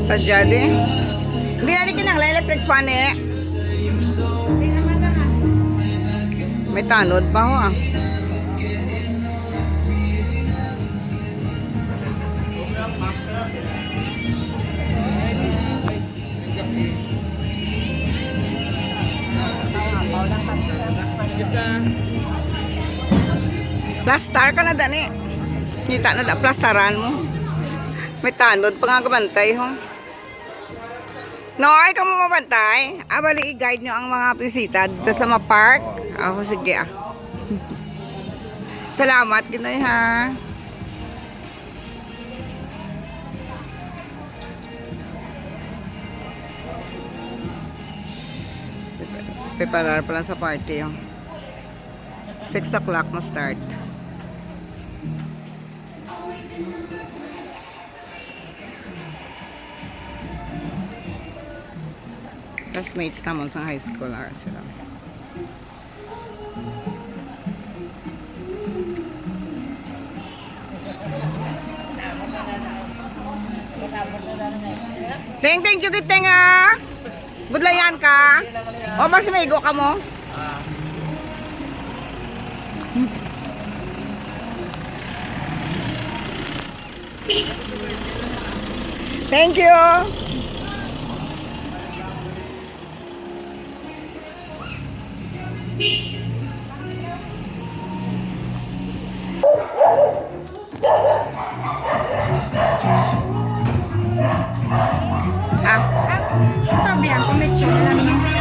Sadya di. Hindi na kinang electric fan eh. May tanod pa ho ah. Plastar ka na dani. Kita na da plastaran mo. May tanod pa nga kabantay ho. Noy, ka mo mabantay? Bali i-guide nyo ang mga bisita dito sa ma-park. Ako sige ah. Salamat Ginoy ha. Preparar pa lang sa party oh. 6 o'clock mo start. Classmates naman sa high school ara sila. Thank you kiteng ah. Budlayan ka. O ba si maigo ka mo? Thank you.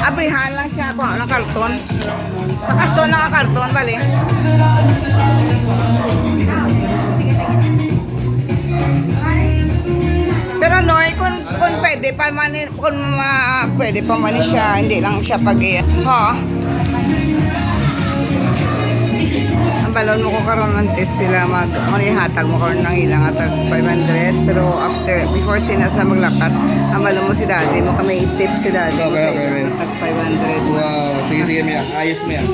Abrihan lang siya po ng karton. Nakaso ng karton bali. Pero noy kung pwede pa man kung pwede pa man siya, hindi lang siya pag ha. Ang balon mo ko karon ng test sila manihatag mo karon ng ilang atag 500 pero before sinas na maglakat ang balon mo si daddy mo kami i-tip si daddy mo sa atag 500. Wow, sige Mia, ayos mo yan.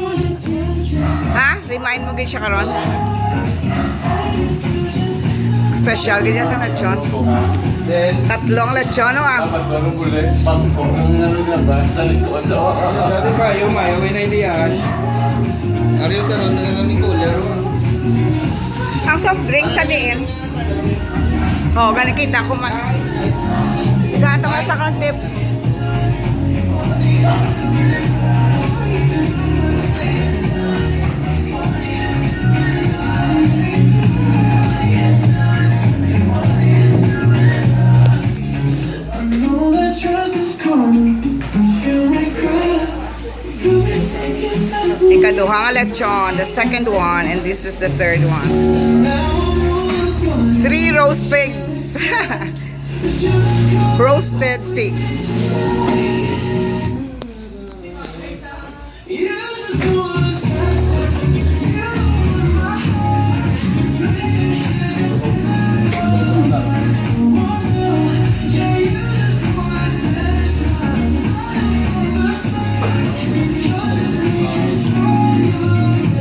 Ha? Remind mo gid siya karon. Special gid sa lechon. Then, Tatlong lechon ah. dati pa, yung mayo, may naindiyan. Ariyo sa ron, nangangani cooler. Ang soft drink sa diin. Oh, gani kita ko man. Gato ka sa tip. Ikaduha nga lechon, the second one, and this is the third one. 3 roast pigs. Roasted pig.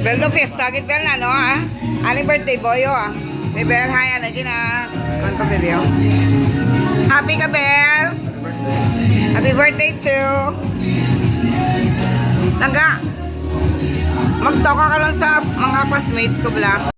Bel do fiesta gid bel na no ah. Aling birthday boy ah. May bel haya na gina konto video. Happy ka bel. Happy birthday to. Taga. Magtoka ka lang sa mga classmates ko bla.